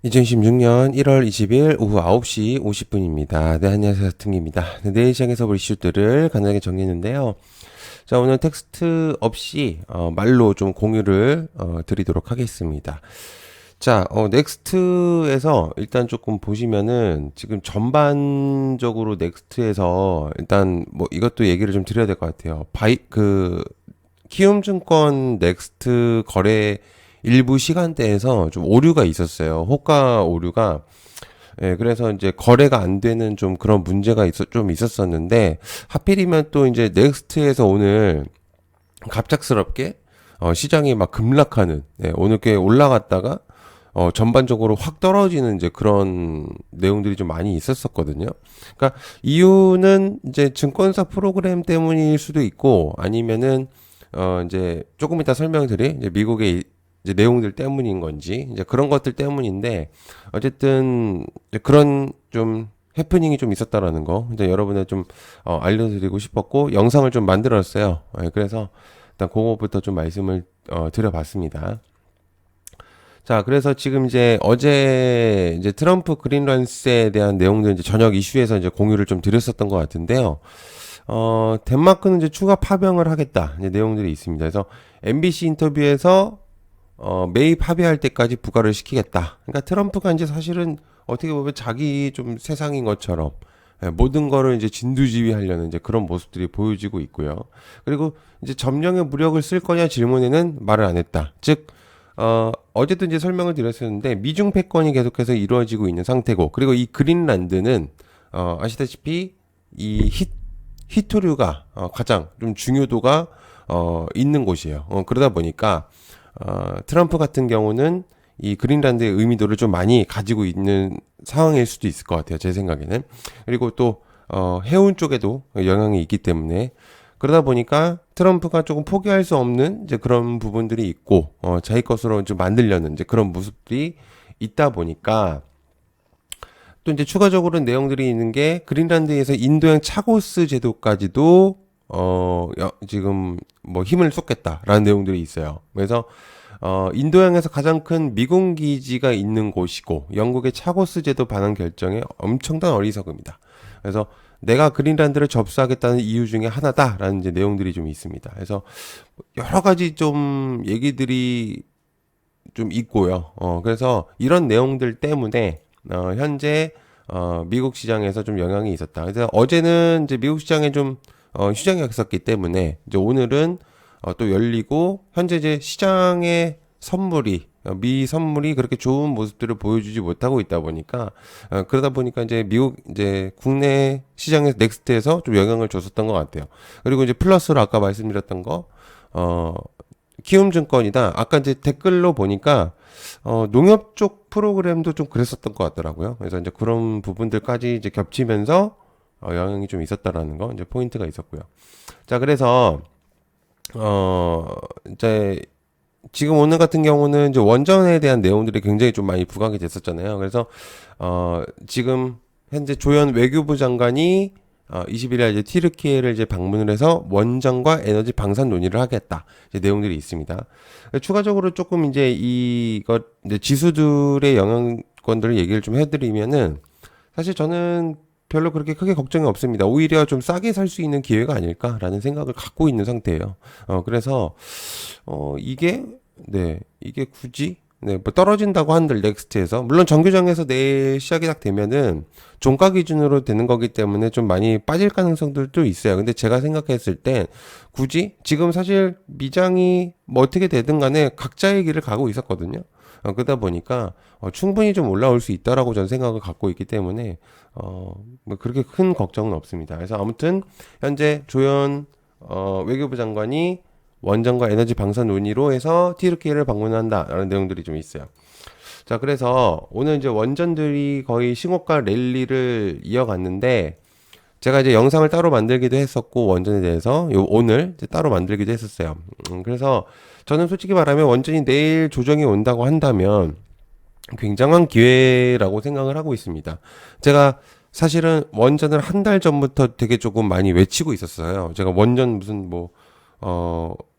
2016년 1월 20일 오후 9시 50분입니다. 네, 안녕하세요. 등기입니다. 네, 내일 시장에서 볼 이슈들을 간단하게 정리했는데요. 자, 오늘 텍스트 없이 말로 좀 공유를 드리도록 하겠습니다. 자, 넥스트에서 일단 조금 보시면은 지금 전반적으로 넥스트에서 일단 뭐 이것도 얘기를 좀 드려야 될 것 같아요. 키움증권 넥스트 거래 일부 시간대에서 좀 오류가 있었어요. 호가 오류가. 예, 그래서 이제 거래가 안 되는 좀 그런 문제가 좀 있었었는데, 하필이면 또 이제 넥스트에서 오늘 갑작스럽게, 시장이 막 급락하는, 예, 오늘 꽤 올라갔다가, 전반적으로 확 떨어지는 이제 그런 내용들이 좀 많이 있었었거든요. 그러니까 이유는 이제 증권사 프로그램 때문일 수도 있고, 아니면은, 이제 조금 이따 설명드릴 이제 미국의 이제 내용들 때문인 건지 이제 그런 것들 때문인데 어쨌든 이제 그런 좀 해프닝이 좀 있었다라는 거 이제 여러분에 좀 알려드리고 싶었고 영상을 좀 만들었어요. 예, 그래서 일단 그거부터 좀 말씀을 드려봤습니다. 자, 그래서 지금 이제 어제 이제 트럼프 그린란스에 대한 내용들 이제 저녁 이슈에서 이제 공유를 좀 드렸었던 것 같은데요. 덴마크는 이제 추가 파병을 하겠다. 이제 내용들이 있습니다. 그래서 MBC 인터뷰에서 매입 합의할 때까지 부과를 시키겠다. 그러니까 트럼프가 이제 사실은 어떻게 보면 자기 좀 세상인 것처럼 모든 거를 이제 진두지휘하려는 이제 그런 모습들이 보여지고 있고요. 그리고 이제 점령의 무력을 쓸 거냐 질문에는 말을 안 했다. 즉, 어제도 이제 설명을 드렸었는데 미중 패권이 계속해서 이루어지고 있는 상태고, 그리고 이 그린란드는 아시다시피 이 히토류가 가장 좀 중요도가 있는 곳이에요. 그러다 보니까 트럼프 같은 경우는 이 그린란드의 의미도를 좀 많이 가지고 있는 상황일 수도 있을 것 같아요. 제 생각에는. 그리고 또 해운 쪽에도 영향이 있기 때문에 그러다 보니까 트럼프가 조금 포기할 수 없는 이제 그런 부분들이 있고 자기 것으로 좀 만들려는 이제 그런 모습들이 있다 보니까 또 이제 추가적으로 내용들이 있는 게 그린란드에서 인도양 차고스 제도까지도 지금 뭐 힘을 쏟겠다라는 내용들이 있어요. 그래서 인도양에서 가장 큰 미군 기지가 있는 곳이고 영국의 차고스 제도 반환 결정에 엄청난 어리석음이다. 그래서 내가 그린란드를 접수하겠다는 이유 중에 하나다라는 이제 내용들이 좀 있습니다. 그래서 여러 가지 좀 얘기들이 좀 있고요. 그래서 이런 내용들 때문에 현재 미국 시장에서 좀 영향이 있었다. 그래서 어제는 이제 미국 시장에 좀 휴장이었었기 때문에 이제 오늘은 또 열리고 현재 이제 시장의 선물이 미 선물이 그렇게 좋은 모습들을 보여주지 못하고 있다 보니까 그러다 보니까 이제 미국 이제 국내 시장에서 넥스트에서 좀 영향을 줬었던 것 같아요. 그리고 이제 플러스로 아까 말씀드렸던 거 키움증권이다. 아까 이제 댓글로 보니까 농협 쪽 프로그램도 좀 그랬었던 것 같더라고요. 그래서 이제 그런 부분들까지 이제 겹치면서 영향이 좀 있었다라는 거 이제 포인트가 있었고요. 자, 그래서 이제 지금 오늘 같은 경우는 이제 원전에 대한 내용들이 굉장히 좀 많이 부각이 됐었잖아요. 그래서 지금 현재 조현 외교부 장관이 20일에 이제 튀르키예를 이제 방문을 해서 원전과 에너지 방산 논의를 하겠다. 이제 내용들이 있습니다. 추가적으로 조금 이제 이것 이제 지수들의 영향권들을 얘기를 좀 해드리면은 사실 저는 별로 그렇게 크게 걱정이 없습니다. 오히려 좀 싸게 살 수 있는 기회가 아닐까라는 생각을 갖고 있는 상태예요. 그래서 이게 네 이게 굳이 네, 뭐 떨어진다고 한들 넥스트에서 물론 정규장에서 내일 시작이 딱 되면은 종가 기준으로 되는 거기 때문에 좀 많이 빠질 가능성들도 있어요. 근데 제가 생각했을 땐 굳이 지금 사실 미장이 뭐 어떻게 되든 간에 각자의 길을 가고 있었거든요. 그러다 보니까 충분히 좀 올라올 수 있다라고 저는 생각을 갖고 있기 때문에 뭐 그렇게 큰 걱정은 없습니다. 그래서 아무튼 현재 조현 외교부 장관이 원전과 에너지 방산 논의로 해서 튀르키예를 방문한다라는 내용들이 좀 있어요. 자, 그래서 오늘 이제 원전들이 거의 신고가 랠리를 이어갔는데 제가 이제 영상을 따로 만들기도 했었고 원전에 대해서 오늘 이제 따로 만들기도 했었어요. 그래서 저는 솔직히 말하면 원전이 내일 조정이 온다고 한다면 굉장한 기회라고 생각을 하고 있습니다. 제가 사실은 원전을 한 달 전부터 되게 조금 많이 외치고 있었어요. 제가 원전 무슨 뭐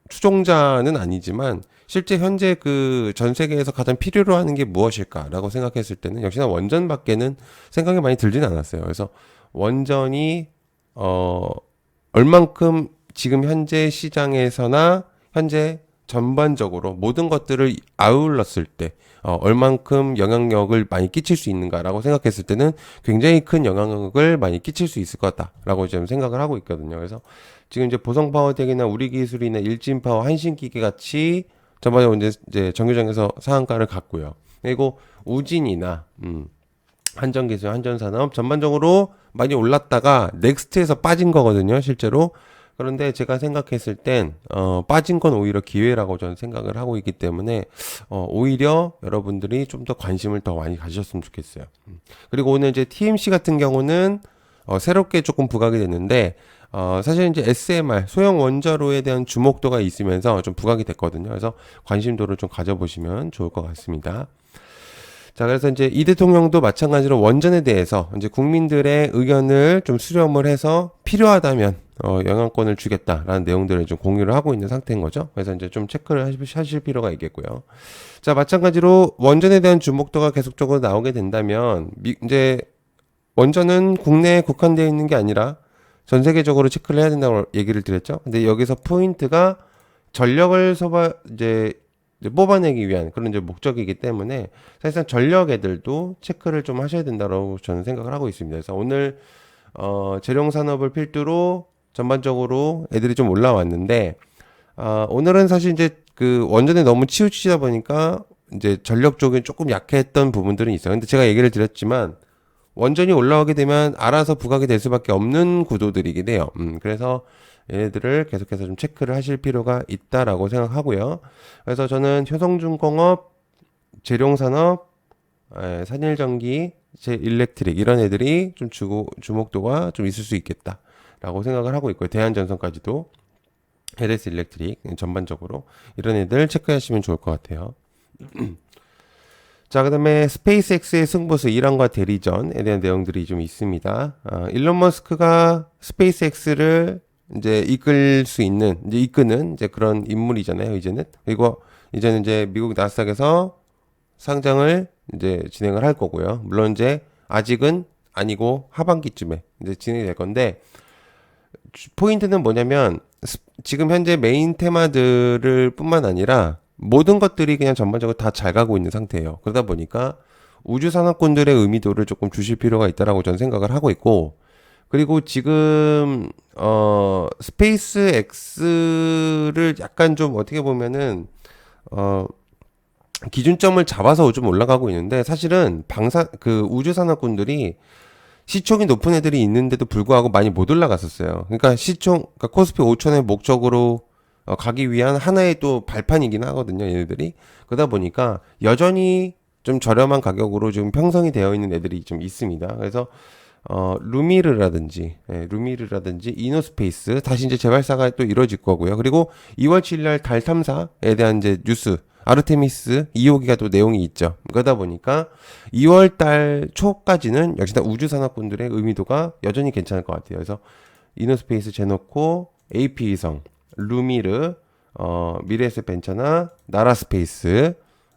추종자는 아니지만 실제 현재 그 전 세계에서 가장 필요로 하는 게 무엇일까라고 생각했을 때는 역시나 원전밖에는 생각이 많이 들진 않았어요. 그래서 원전이 얼만큼 지금 현재 시장에서나 현재 전반적으로 모든 것들을 아울렀을 때 얼만큼 영향력을 많이 끼칠 수 있는가라고 생각했을 때는 굉장히 큰 영향력을 많이 끼칠 수 있을 것 같다라고 지금 생각을 하고 있거든요. 그래서 지금 이제 보성파워텍이나 우리기술이나 일진파워, 한신기계 같이 전반적으로 이제 정규장에서 상한가를 갔고요. 그리고 우진이나 한전기술, 한전산업 전반적으로 많이 올랐다가 넥스트에서 빠진 거거든요, 실제로. 그런데 제가 생각했을 땐 빠진 건 오히려 기회라고 저는 생각을 하고 있기 때문에 오히려 여러분들이 좀 더 관심을 더 많이 가지셨으면 좋겠어요. 그리고 오늘 이제 TMC 같은 경우는 새롭게 조금 부각이 됐는데 사실 이제 SMR 소형 원자로에 대한 주목도가 있으면서 좀 부각이 됐거든요. 그래서 관심도를 좀 가져보시면 좋을 것 같습니다. 자, 그래서 이제 이 대통령도 마찬가지로 원전에 대해서 이제 국민들의 의견을 좀 수렴을 해서 필요하다면 영향권을 주겠다라는 내용들을 좀 공유를 하고 있는 상태인 거죠. 그래서 이제 좀 체크를 하실 필요가 있겠고요. 자, 마찬가지로 원전에 대한 주목도가 계속적으로 나오게 된다면 이제 원전은 국내에 국한되어 있는 게 아니라 전 세계적으로 체크를 해야 된다고 얘기를 드렸죠. 근데 여기서 포인트가 전력을 이제 뽑아내기 위한 그런 이제 목적이기 때문에 사실상 전력 애들도 체크를 좀 하셔야 된다고 저는 생각을 하고 있습니다. 그래서 오늘 재룡 산업을 필두로 전반적으로 애들이 좀 올라왔는데 오늘은 사실 이제 그 원전에 너무 치우치다 보니까 이제 전력 쪽이 조금 약했던 부분들은 있어요. 근데 제가 얘기를 드렸지만 원전이 올라오게 되면 알아서 부각이 될 수밖에 없는 구도들이긴 해요. 그래서 얘네들을 계속해서 좀 체크를 하실 필요가 있다라고 생각하고요. 그래서 저는 효성중공업, 재룡산업, 산일전기, 제일렉트릭 이런 애들이 좀 주목도가 좀 있을 수 있겠다라고 생각을 하고 있고요. 대한전선까지도 LS 일렉트릭 전반적으로 이런 애들 체크하시면 좋을 것 같아요. 자, 그 다음에 스페이스X의 승부수 이란과 대리전에 대한 내용들이 좀 있습니다. 일론 머스크가 스페이스X를 이제 이끄는 이제 그런 인물이잖아요, 이제는. 그리고 이제는 이제 미국 나스닥에서 상장을 이제 진행을 할 거고요. 물론 이제 아직은 아니고 하반기쯤에 이제 진행이 될 건데, 포인트는 뭐냐면, 지금 현재 메인 테마들을 뿐만 아니라 모든 것들이 그냥 전반적으로 다 잘 가고 있는 상태예요. 그러다 보니까 우주 산업군들의 의미도를 조금 주실 필요가 있다라고 저는 생각을 하고 있고, 그리고 지금 스페이스 X를 약간 좀 어떻게 보면은 기준점을 잡아서 좀 올라가고 있는데 사실은 그 우주 산업군들이 시총이 높은 애들이 있는데도 불구하고 많이 못 올라갔었어요. 그러니까 그러니까 코스피 5천의 목적으로 가기 위한 하나의 또 발판이긴 하거든요, 얘네들이. 그러다 보니까 여전히 좀 저렴한 가격으로 지금 형성이 되어 있는 애들이 좀 있습니다. 그래서 루미르라든지 이노스페이스 다시 이제 재발사가 또 이루어질 거고요. 그리고 2월 7일 날 달 탐사에 대한 이제 뉴스 아르테미스 2호기가 또 내용이 있죠. 그러다 보니까 2월 달 초까지는 역시나 우주 산업군들의 의미도가 여전히 괜찮을 것 같아요. 그래서 이노스페이스 제놓고 AP위성, 루미르, 미래에셋 벤처나 나라스페이스,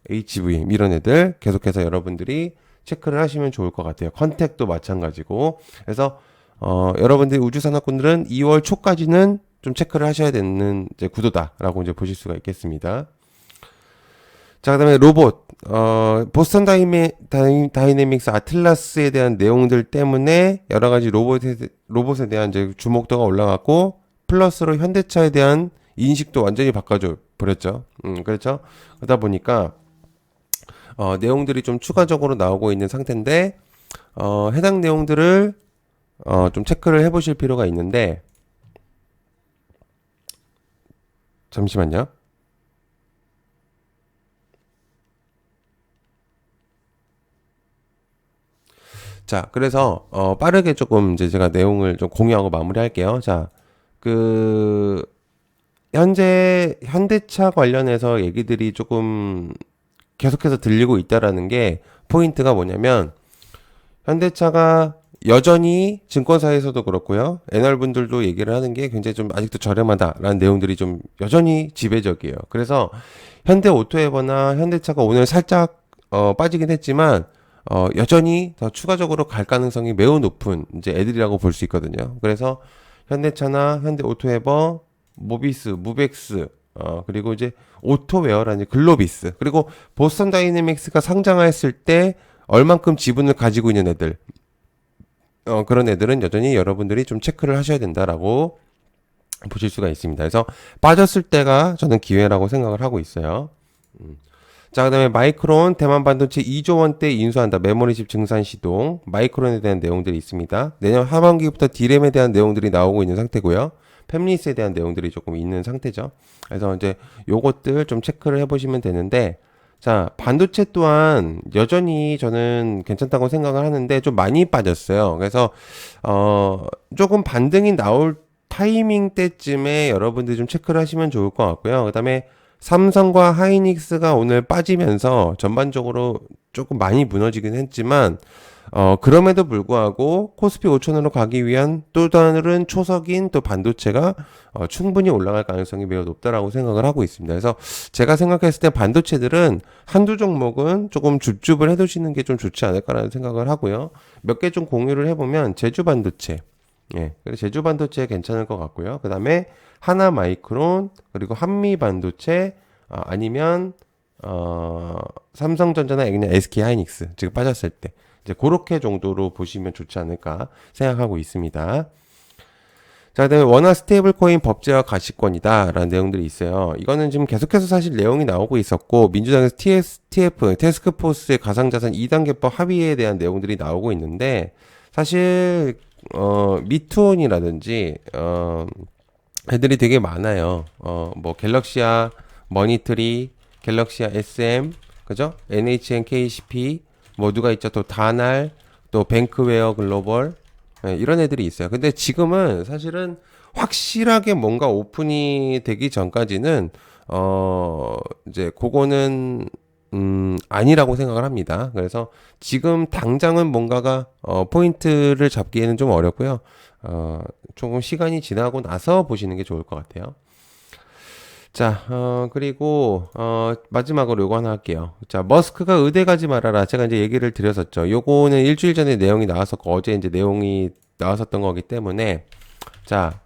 HVM 이런 애들 계속해서 여러분들이 체크를 하시면 좋을 것 같아요. 컨택도 마찬가지고. 그래서 여러분들이 우주산업군들은 2월 초까지는 좀 체크를 하셔야 되는 이제 구도다라고 이제 보실 수가 있겠습니다. 자, 그다음에 로봇. 보스턴 다이내믹스 아틀라스에 대한 내용들 때문에 여러 가지 로봇에 대한 이제 주목도가 올라갔고 플러스로 현대차에 대한 인식도 완전히 바꿔줘 버렸죠. 그렇죠. 그러다 보니까 내용들이 좀 추가적으로 나오고 있는 상태인데, 해당 내용들을, 좀 체크를 해보실 필요가 있는데, 잠시만요. 자, 그래서, 빠르게 조금 이제 제가 내용을 좀 공유하고 마무리할게요. 자, 현재 현대차 관련해서 얘기들이 조금 계속해서 들리고 있다라는 게 포인트가 뭐냐면 현대차가 여전히 증권사에서도 그렇고요. 애널분들도 얘기를 하는 게 굉장히 좀 아직도 저렴하다라는 내용들이 좀 여전히 지배적이에요. 그래서 현대오토에버나 현대차가 오늘 살짝 빠지긴 했지만 여전히 더 추가적으로 갈 가능성이 매우 높은 이제 애들이라고 볼 수 있거든요. 그래서 현대차나 현대오토에버, 모비스, 무벡스, 그리고 이제 오토웨어라는 글로비스, 그리고 보스턴 다이내믹스가 상장했을 때 얼만큼 지분을 가지고 있는 애들, 그런 애들은 여전히 여러분들이 좀 체크를 하셔야 된다라고 보실 수가 있습니다. 그래서 빠졌을 때가 저는 기회라고 생각을 하고 있어요. 자, 그다음에 마이크론 대만 반도체 2조 원대 인수한다. 메모리칩 증산 시동. 마이크론에 대한 내용들이 있습니다. 내년 하반기부터 D램에 대한 내용들이 나오고 있는 상태고요. 팹리스에 대한 내용들이 조금 있는 상태죠. 그래서 이제 요것들 좀 체크를 해보시면 되는데, 자, 반도체 또한 여전히 저는 괜찮다고 생각을 하는데 좀 많이 빠졌어요. 그래서 조금 반등이 나올 타이밍 때쯤에 여러분들이 좀 체크를 하시면 좋을 것 같고요. 그다음에 삼성과 하이닉스가 오늘 빠지면서 전반적으로 조금 많이 무너지긴 했지만 그럼에도 불구하고 코스피 5천으로 가기 위한 또 다른 초석인 또 반도체가 충분히 올라갈 가능성이 매우 높다라고 생각을 하고 있습니다. 그래서 제가 생각했을 때 반도체들은 한두 종목은 조금 줍줍을 해두시는 게 좀 좋지 않을까라는 생각을 하고요. 몇 개 좀 공유를 해보면 제주 반도체, 예, 그래서 제주 반도체 괜찮을 것 같고요. 그 다음에 하나 마이크론, 그리고 한미 반도체, 아니면 삼성전자나 그냥 SK 하이닉스 지금 빠졌을 때 이제 그렇게 정도로 보시면 좋지 않을까 생각하고 있습니다. 자, 그다음에 원화 스테이블 코인 법제화 가시권이다라는 내용들이 있어요. 이거는 지금 계속해서 사실 내용이 나오고 있었고 민주당에서 TF 태스크포스의 가상자산 2단계법 합의에 대한 내용들이 나오고 있는데 사실 미투온이라든지 애들이 되게 많아요. 뭐 갤럭시아 머니트리, 갤럭시아 SM, 그죠? NHN KCP, 뭐 누가 있죠? 또 다날, 또 뱅크웨어 글로벌, 네, 이런 애들이 있어요. 근데 지금은 사실은 확실하게 뭔가 오픈이 되기 전까지는 이제 그거는 아니라고 생각을 합니다. 그래서 지금 당장은 뭔가가 포인트를 잡기에는 좀 어렵고요. 조금 시간이 지나고 나서 보시는 게 좋을 것 같아요. 자, 그리고, 마지막으로 요거 하나 할게요. 자, 머스크가 의대 가지 말아라. 제가 이제 얘기를 드렸었죠. 요거는 일주일 전에 내용이 나왔었고, 어제 이제 내용이 나왔었던 거기 때문에, 자,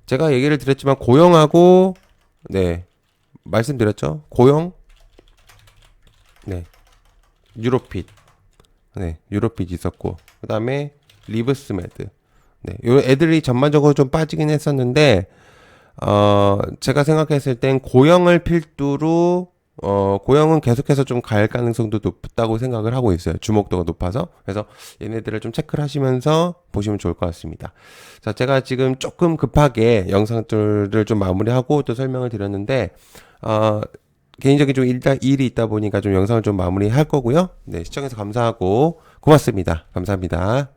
제가 얘기를 드렸지만, 고영하고, 네, 말씀드렸죠. 고영, 네, 유로핏, 네, 유로핏 있었고, 그 다음에 리브스메드, 네, 요 애들이 전반적으로 좀 빠지긴 했었는데, 제가 생각했을 땐 고영을 필두로, 고영은 계속해서 좀 갈 가능성도 높다고 생각을 하고 있어요. 주목도가 높아서. 그래서 얘네들을 좀 체크를 하시면서 보시면 좋을 것 같습니다. 자, 제가 지금 조금 급하게 영상들을 좀 마무리하고 또 설명을 드렸는데, 개인적인 좀 일이 있다 보니까 좀 영상을 좀 마무리할 거고요. 네, 시청해서 감사하고 고맙습니다. 감사합니다.